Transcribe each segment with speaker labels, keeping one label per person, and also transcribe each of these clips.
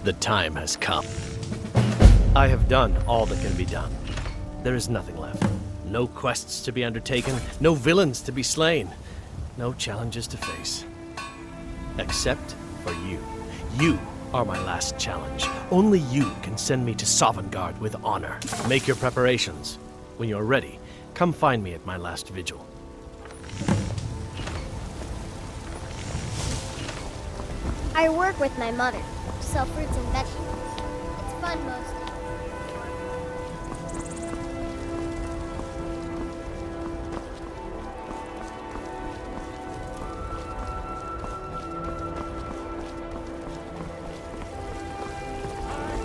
Speaker 1: The time has come. I have done all that can be done. There is nothing left. No quests to be undertaken, no villains to be slain, no challenges to face. Except for you. You are my last challenge. Only you can send me to Sovngarde with honor. Make your preparations. When you're ready, come find me at my last vigil.
Speaker 2: I work with my mother, sell fruits and vegetables. It's fun most days.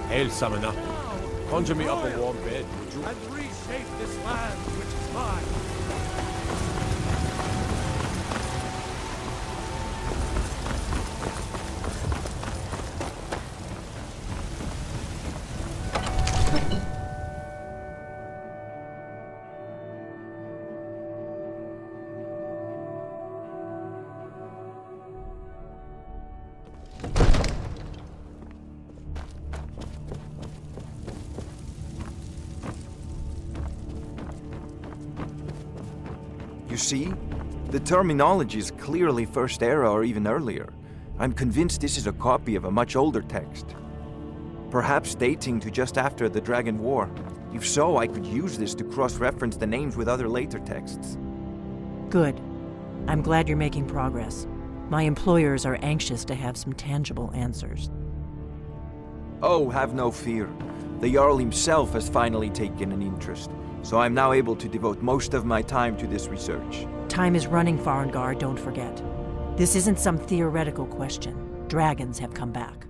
Speaker 3: Hail, Summoner. Conjure me up a warm bed, would you?
Speaker 4: And reshape this land which is mine.
Speaker 5: You see? The terminology is clearly First Era or even earlier. I'm convinced this is a copy of a much older text. Perhaps dating to just after the Dragon War. If so, I could use this to cross-reference the names with other later texts.
Speaker 6: Good. I'm glad you're making progress. My employers are anxious to have some tangible answers.
Speaker 5: Oh, have no fear. The Jarl himself has finally taken an interest, so I'm now able to devote most of my time to this research.
Speaker 6: Time is running, Farengar, don't forget. This isn't some theoretical question. Dragons have come back.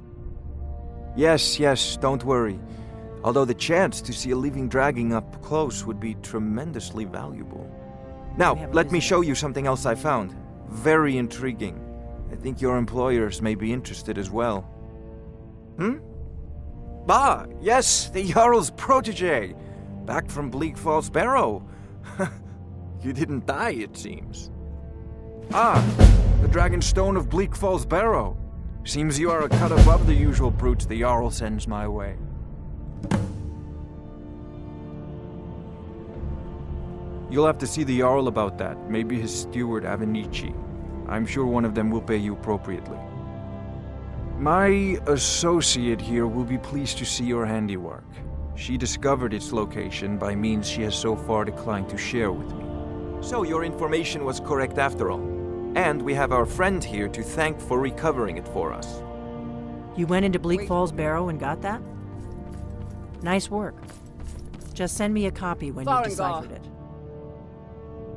Speaker 5: Yes, don't worry. Although the chance to see a living dragon up close would be tremendously valuable. Now, let me show you something else I found. Very intriguing. I think your employers may be interested as well. Ah, yes, the Jarl's protege. Back from Bleak Falls Barrow. You didn't die, it seems. Ah, the Dragonstone of Bleak Falls Barrow. Seems you are a cut above the usual brutes the Jarl sends my way. You'll have to see the Jarl about that, maybe his steward Avenici. I'm sure one of them will pay you appropriately. My associate here will be pleased to see your handiwork. She discovered its location by means she has so far declined to share with me. So your information was correct after all. And we have our friend here to thank for recovering it for us.
Speaker 6: You went into Bleak Falls Barrow and got that? Nice work. Just send me a copy when you've deciphered it.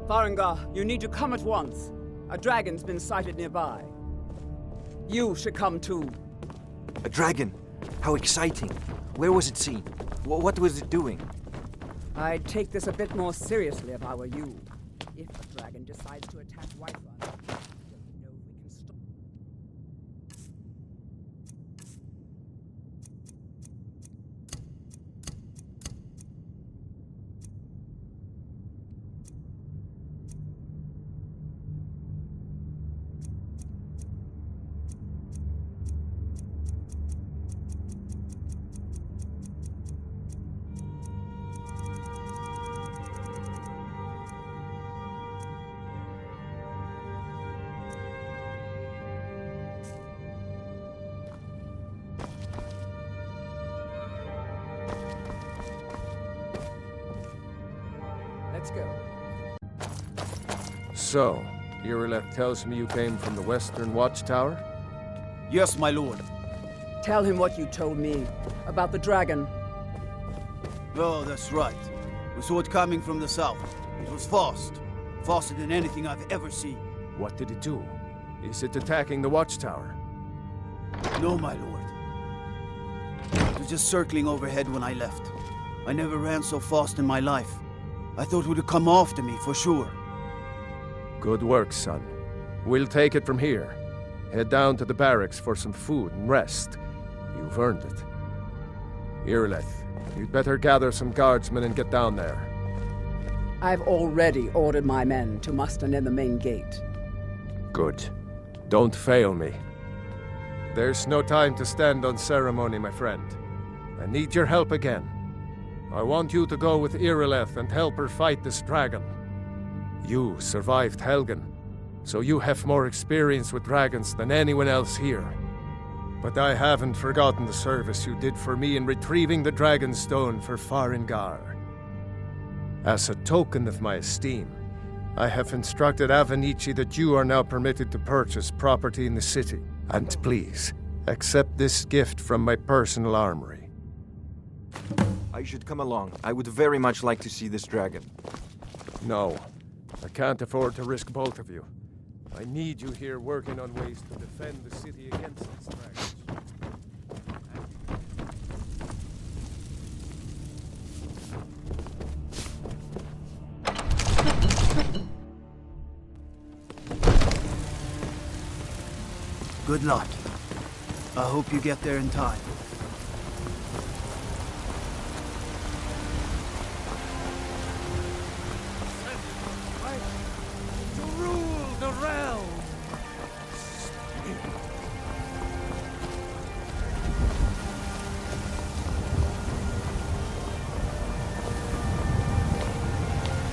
Speaker 7: Farengar, you need to come at once. A dragon's been sighted nearby. You should come too.
Speaker 5: A dragon? How exciting. Where was it seen? What was it doing?
Speaker 7: I'd take this a bit more seriously if I were you. If a dragon decides to attack Whiterun, I don't know if we can stop. Let's go.
Speaker 3: So, Irileth tells me you came from the Western Watchtower?
Speaker 4: Yes, my lord.
Speaker 7: Tell him what you told me about the dragon.
Speaker 4: Oh, that's right. We saw it coming from the south. It was fast. Faster than anything I've ever seen.
Speaker 3: What did it do? Is it attacking the Watchtower?
Speaker 4: No, my lord. It was just circling overhead when I left. I never ran so fast in my life. I thought it would come after me, for sure.
Speaker 3: Good work, son. We'll take it from here. Head down to the barracks for some food and rest. You've earned it. Irileth, you'd better gather some guardsmen and get down there.
Speaker 7: I've already ordered my men to muster near the main gate.
Speaker 3: Good. Don't fail me. There's no time to stand on ceremony, my friend. I need your help again. I want you to go with Irileth and help her fight this dragon. You survived Helgen, so you have more experience with dragons than anyone else here. But I haven't forgotten the service you did for me in retrieving the Dragon Stone for Farengar. As a token of my esteem, I have instructed Avenici that you are now permitted to purchase property in the city. And please, accept this gift from my personal armory.
Speaker 5: I should come along. I would very much like to see this dragon.
Speaker 3: No, I can't afford to risk both of you. I need you here working on ways to defend the city against these dragons.
Speaker 4: Good luck. I hope you get there in time.
Speaker 1: To rule the realm!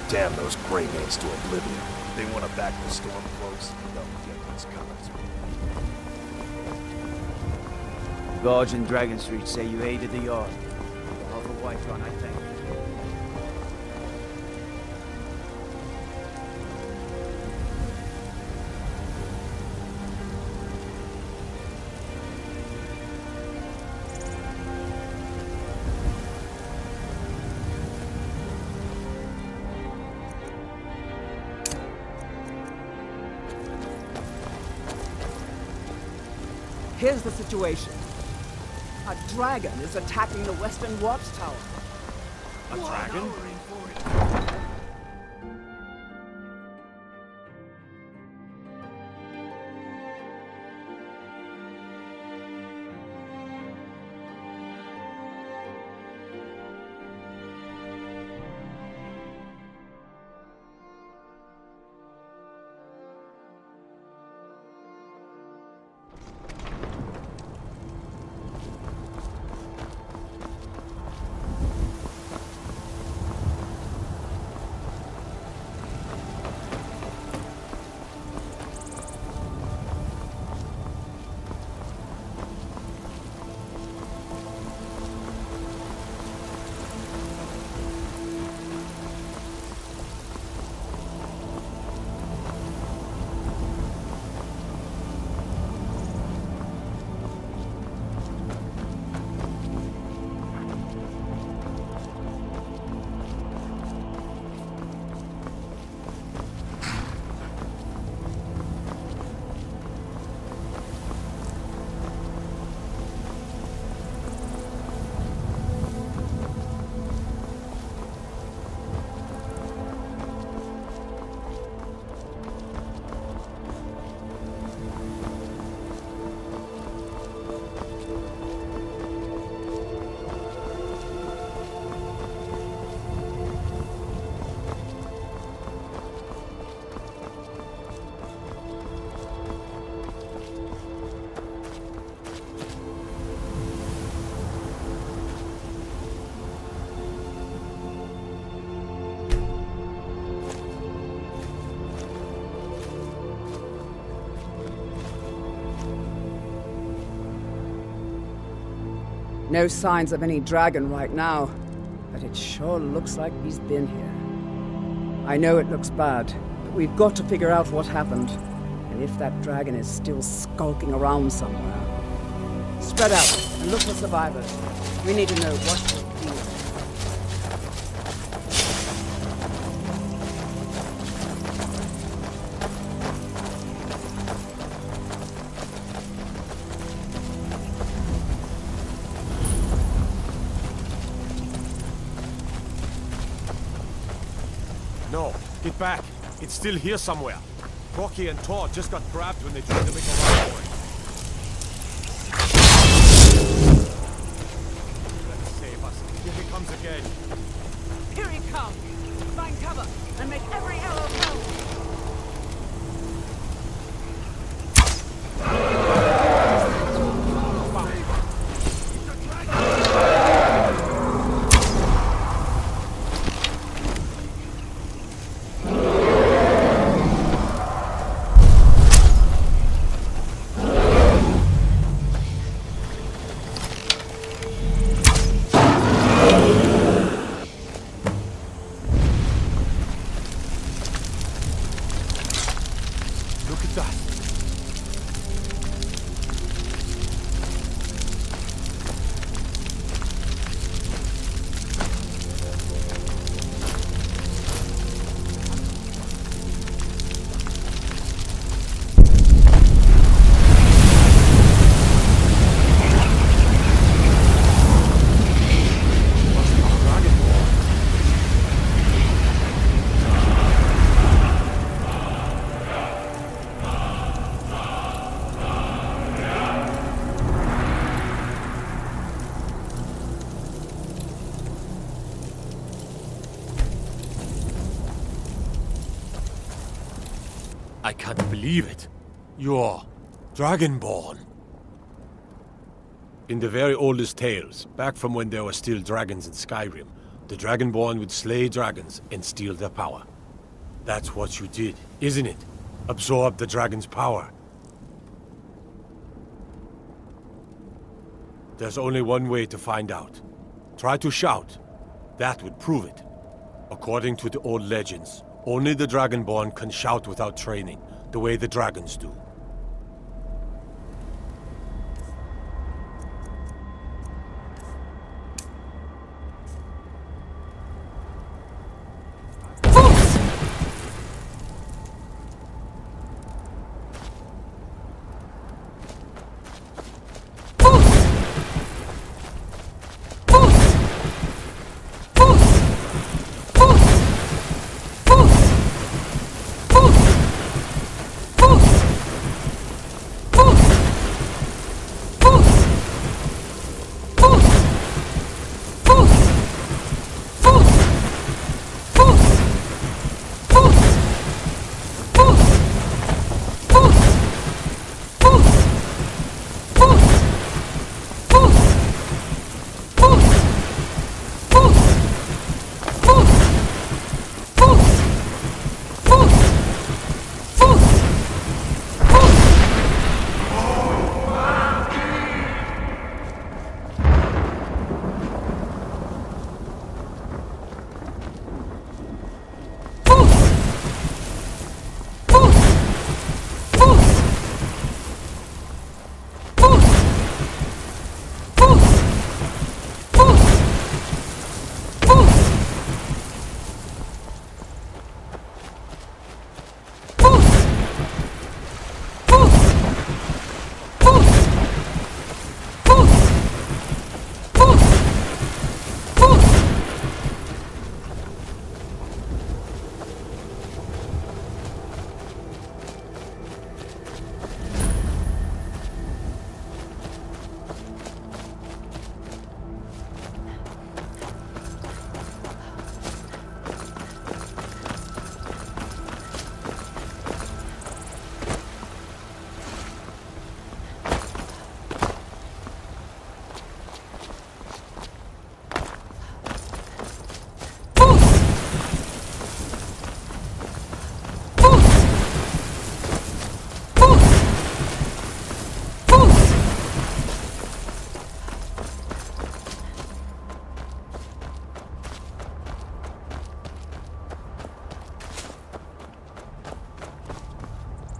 Speaker 8: Damn those gray maids to Oblivion. They want to back the storm close. They'll get what's coming.
Speaker 4: Guards in Dragon Street say you aided the Yard. Half a white run, I think.
Speaker 7: Here's the situation. A dragon is attacking the western watchtower.
Speaker 8: A dragon?
Speaker 7: No signs of any dragon right now, but it sure looks like he's been here. I know it looks bad, but we've got to figure out what happened, and if that dragon is still skulking around somewhere. Spread out and look for survivors. We need to know what to do.
Speaker 8: No, get back. It's still here somewhere. Rocky and Tor just got grabbed when they tried to make a run for it. Let's save us. Here he comes again.
Speaker 7: Here he comes! Find cover and make every arrow count!
Speaker 8: I can't believe it. You're Dragonborn. In the very oldest tales, back from when there were still dragons in Skyrim, the Dragonborn would slay dragons and steal their power. That's what you did, isn't it? Absorb the dragon's power. There's only one way to find out. Try to shout. That would prove it. According to the old legends, only the Dragonborn can shout without training, the way the dragons do.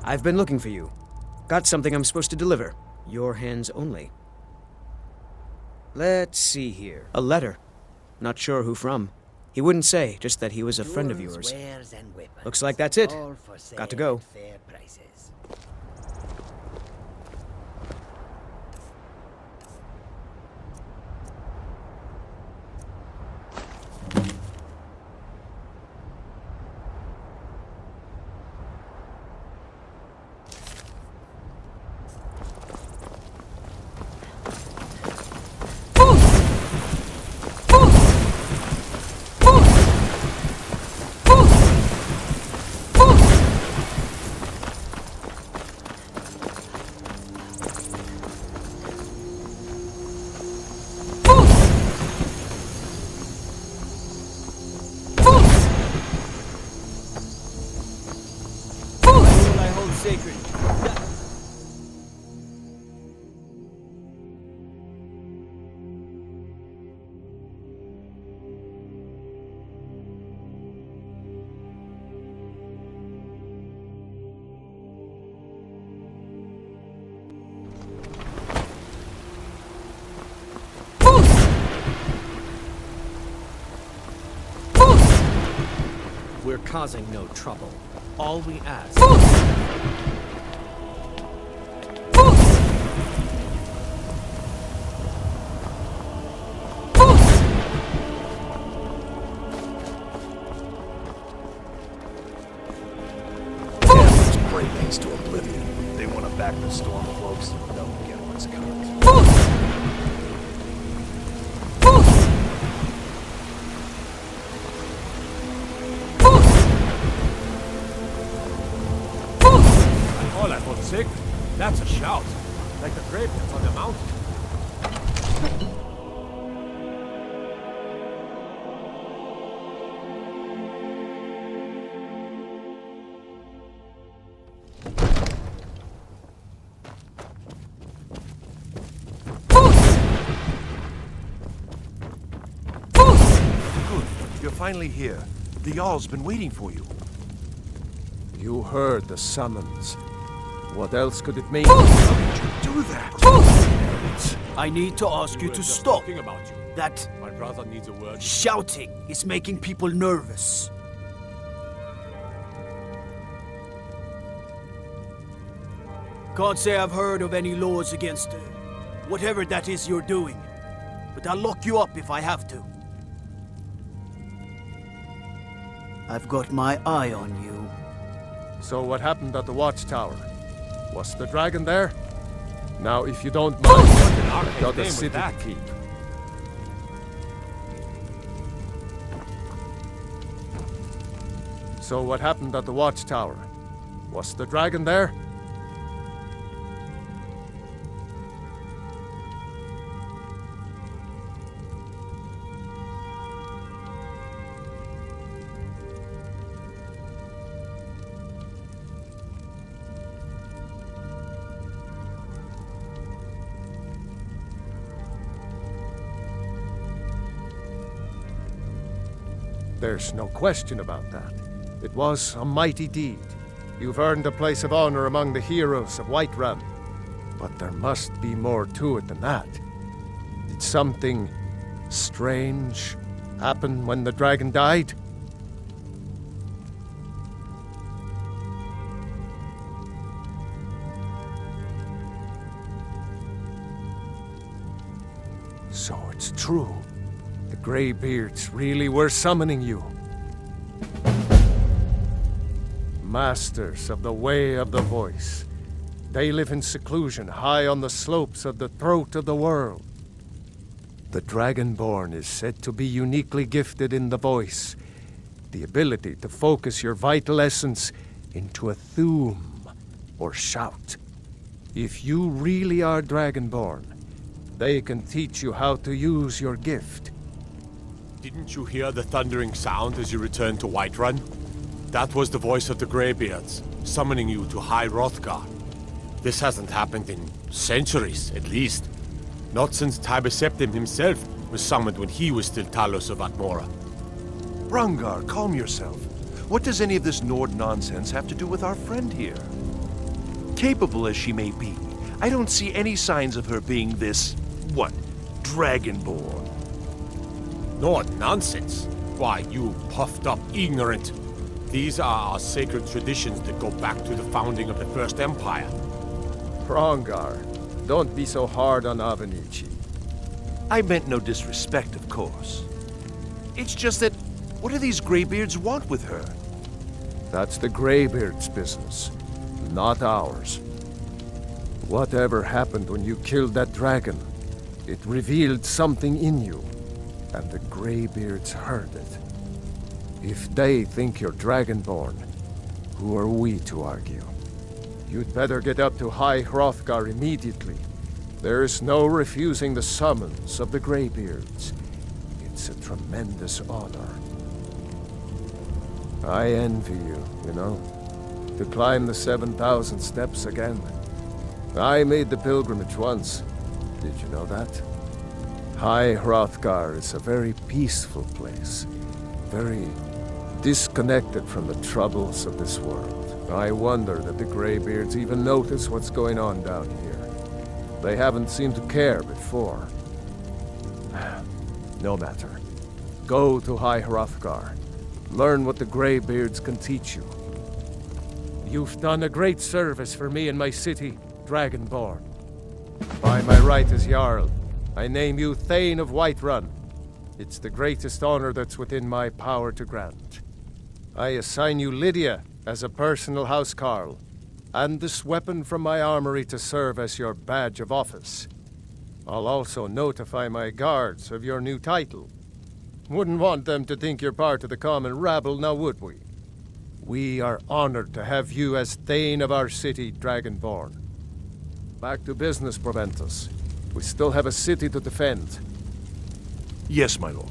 Speaker 9: I've been looking for you. Got something I'm supposed to deliver. Your hands only. Let's see here. A letter. Not sure who from. He wouldn't say, just that he was a friend of yours. Looks like that's it. Got to go.
Speaker 4: Sacred.
Speaker 1: We're causing no trouble. All we ask.
Speaker 3: Great thanks to Oblivion. They want to back the Stormcloaks. They'll get what's coming.
Speaker 8: sick? That's a shout. Like the graveyards on the mountain.
Speaker 10: Good. You're finally here. The Jarl's been waiting for you.
Speaker 3: You heard the summons. What else could it mean?
Speaker 10: How did you do that?
Speaker 4: I need to ask you to stop.
Speaker 8: Talking about you.
Speaker 4: That
Speaker 8: My brother needs a word.
Speaker 4: shouting is making people nervous. Can't say I've heard of any laws against whatever that is you're doing. But I'll lock you up if I have to. I've got my eye on you.
Speaker 3: So what happened at the watchtower? Was the dragon there? Now, if you don't mind, I've got a city to keep. So what happened at the watchtower? Was the dragon there? There's no question about that. It was a mighty deed. You've earned a place of honor among the heroes of Whiterun. But there must be more to it than that. Did something strange happen when the dragon died? So it's true. The Greybeards really were summoning you. Masters of the Way of the Voice. They live in seclusion high on the slopes of the throat of the world. The Dragonborn is said to be uniquely gifted in the voice, the ability to focus your vital essence into a thume or shout. If you really are Dragonborn, they can teach you how to use your gift.
Speaker 8: Didn't you hear the thundering sound as you returned to Whiterun? That was the voice of the Greybeards, summoning you to High Hrothgar. This hasn't happened in centuries, at least. Not since Tibeseptim himself was summoned when he was still Talos of Atmora.
Speaker 10: Hrongar, calm yourself. What does any of this Nord nonsense have to do with our friend here? Capable as she may be, I don't see any signs of her being this, Dragonborn.
Speaker 8: Nord nonsense? Why, you puffed up ignorant. These are our sacred traditions that go back to the founding of the First Empire.
Speaker 3: Hrongar, don't be so hard on Avenici.
Speaker 10: I meant no disrespect, of course. It's just that, what do these Greybeards want with her?
Speaker 3: That's the Greybeards' business, not ours. Whatever happened when you killed that dragon, it revealed something in you, and the Greybeards heard it. If they think you're Dragonborn, who are we to argue? You'd better get up to High Hrothgar immediately. There's no refusing the summons of the Greybeards. It's a tremendous honor. I envy you, you know, to climb the 7,000 steps again. I made the pilgrimage once. Did you know that? High Hrothgar is a very peaceful place, very disconnected from the troubles of this world. I wonder that the Greybeards even notice what's going on down here. They haven't seemed to care before. No matter. Go to High Hrothgar. Learn what the Greybeards can teach you. You've done a great service for me and my city, Dragonborn. By my right as Jarl, I name you Thane of Whiterun. It's the greatest honor that's within my power to grant. I assign you Lydia as a personal housecarl, and this weapon from my armory to serve as your badge of office. I'll also notify my guards of your new title. Wouldn't want them to think you're part of the common rabble, now would we? We are honored to have you as Thane of our city, Dragonborn. Back to business, Proventus. We still have a city to defend.
Speaker 10: Yes, my lord.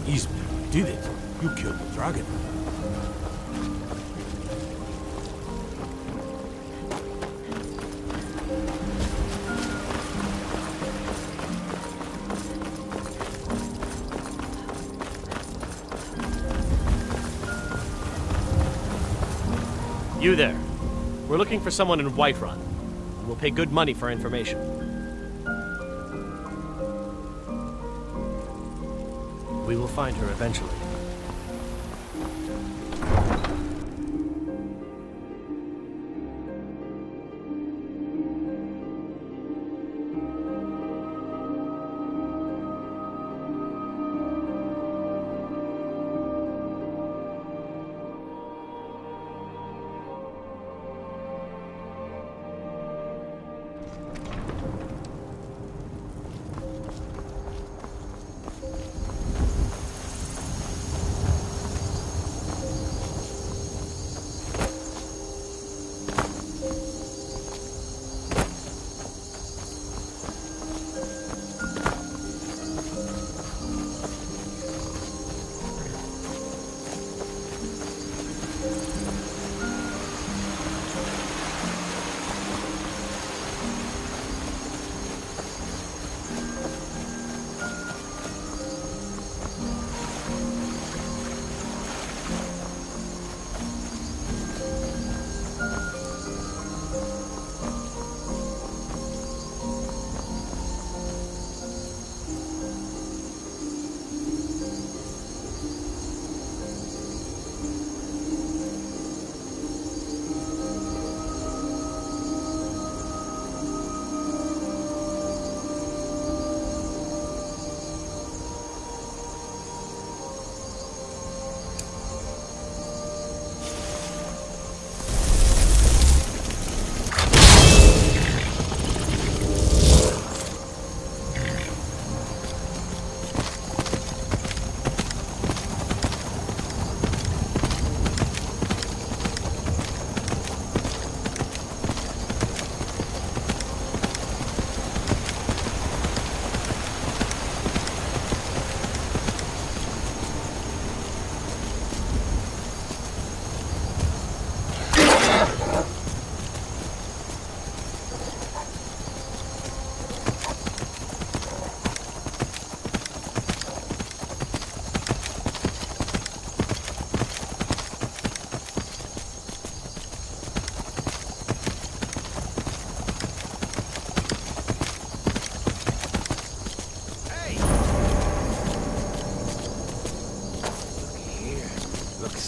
Speaker 8: Ismail, you did it. You killed the dragon.
Speaker 1: You there. We're looking for someone in Whiterun. And we'll pay good money for information. We will find her eventually.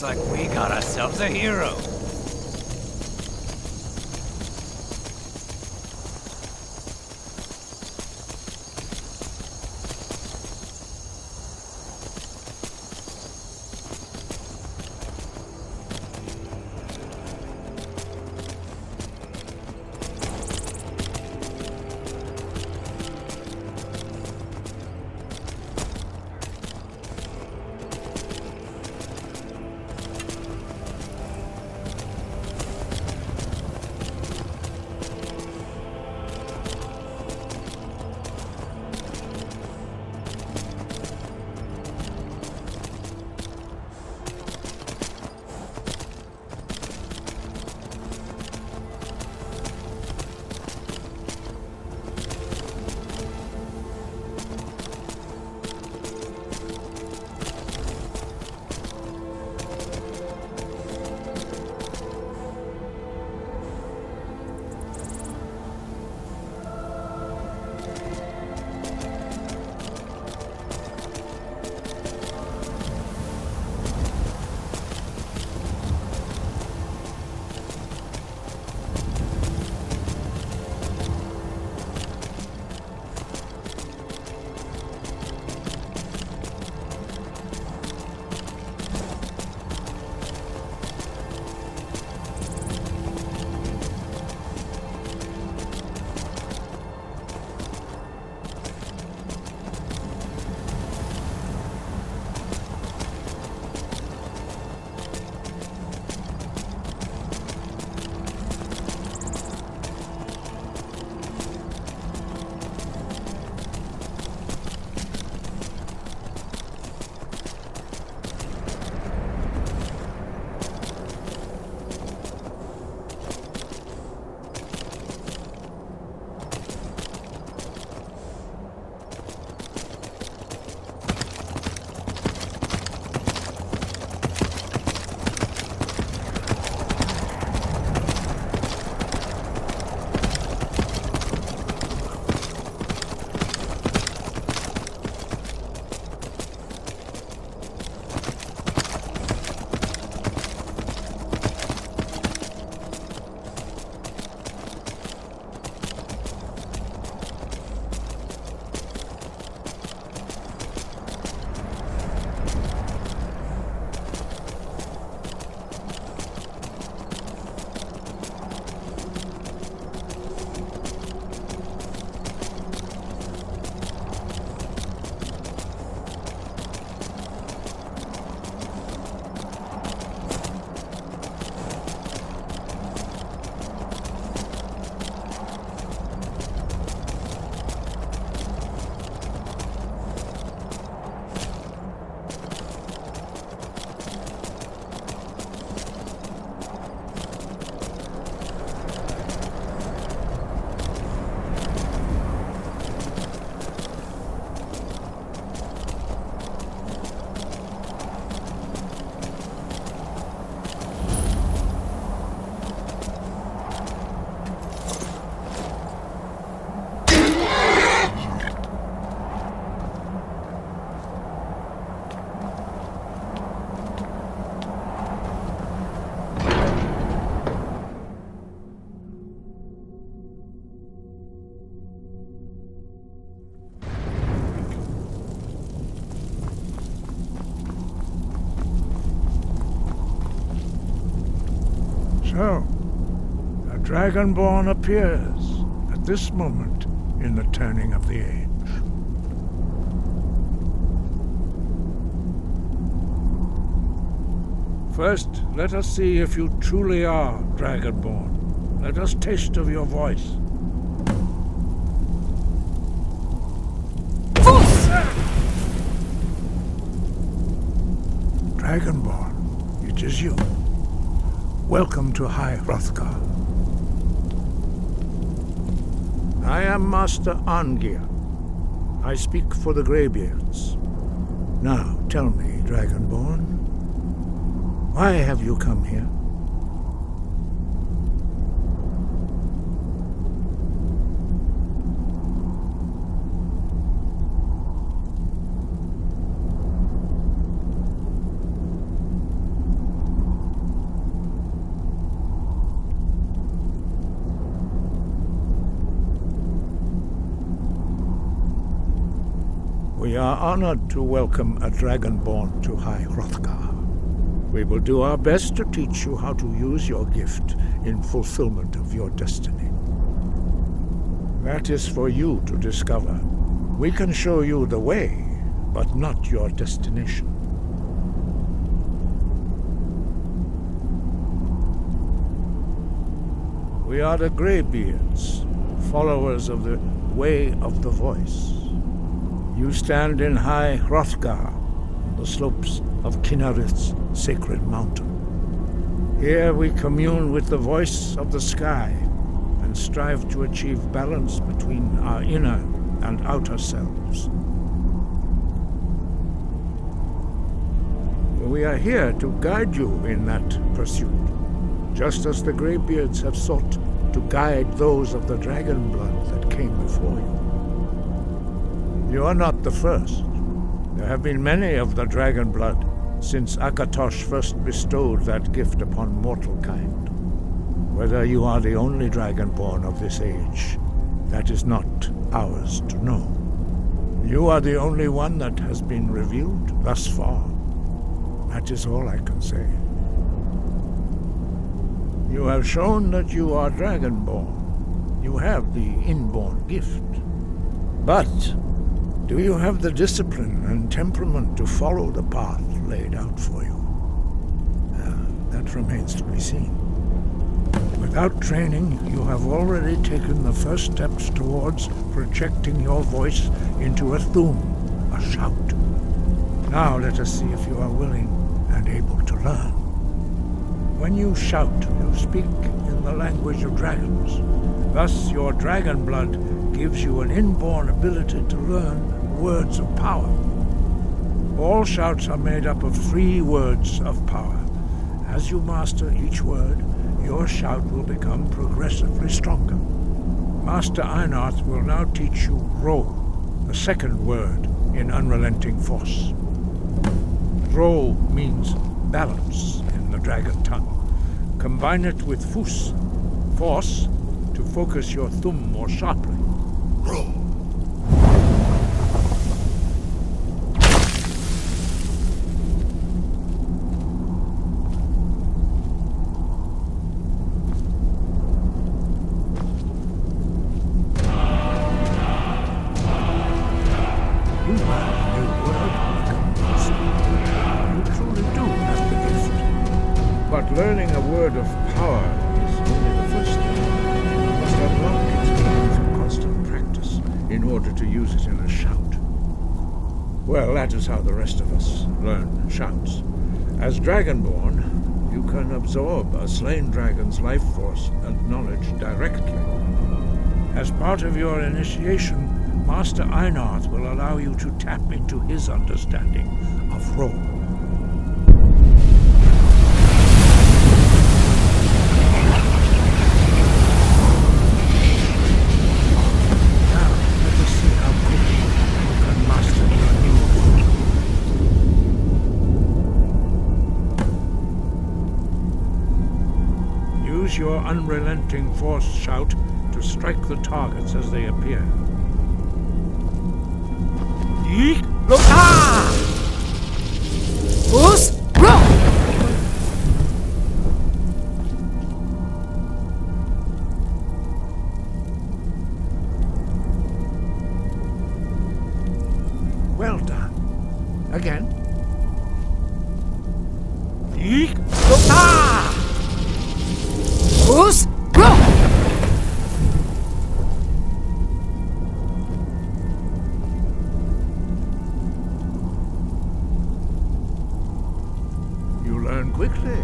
Speaker 11: Like we got ourselves a hero.
Speaker 12: So, a Dragonborn appears at this moment in the turning of the age. First, let us see if you truly are Dragonborn. Let us taste of your voice. Dragonborn, it is you. Welcome to High Hrothgar. I am Master Arngeir. I speak for the Greybeards. Now, tell me, Dragonborn, why have you come here? We are honored to welcome a Dragonborn to High Hrothgar. We will do our best to teach you how to use your gift in fulfillment of your destiny. That is for you to discover. We can show you the way, but not your destination. We are the Greybeards, followers of the Way of the Voice. You stand in High Hrothgar, on the slopes of Kinarith's sacred mountain. Here we commune with the voice of the sky and strive to achieve balance between our inner and outer selves. We are here to guide you in that pursuit, just as the Greybeards have sought to guide those of the dragon blood that came before you. You are not the first. There have been many of the dragon blood since Akatosh first bestowed that gift upon mortal kind. Whether you are the only Dragonborn of this age, that is not ours to know. You are the only one that has been revealed thus far. That is all I can say. You have shown that you are Dragonborn. You have the inborn gift. But do you have the discipline and temperament to follow the path laid out for you? That remains to be seen. Without training, you have already taken the first steps towards projecting your voice into a thum, a shout. Now let us see if you are willing and able to learn. When you shout, you speak in the language of dragons. Thus, your dragon blood gives you an inborn ability to learn words of power. All shouts are made up of 3 words of power. As you master each word, your shout will become progressively stronger. Master Einarth will now teach you Ro, the second word in Unrelenting Force. Ro means balance in the dragon tongue. Combine it with Fus, force, to focus your thumb more sharply. Ro. Learning a word of power is only the first step. You must unlock its meaning through constant practice in order to use it in a shout. Well, that is how the rest of us learn shouts. As Dragonborn, you can absorb a slain dragon's life force and knowledge directly. As part of your initiation, Master Einarth will allow you to tap into his understanding of Ro. Your unrelenting force shout to strike the targets as they appear. Yeek! Lota! Us! Roll! Again. Eek! Ah!
Speaker 7: Who's? Go!
Speaker 12: You learn quickly.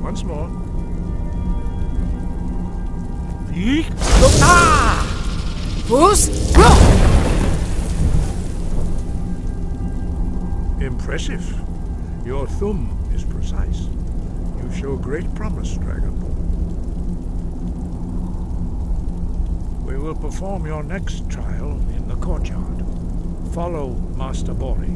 Speaker 12: Once more. Eek! Ah!
Speaker 7: Who's? Go!
Speaker 12: Impressive. Your thumb is precise. You show great promise, Dragonborn. We will perform your next trial in the courtyard. Follow Master Bori.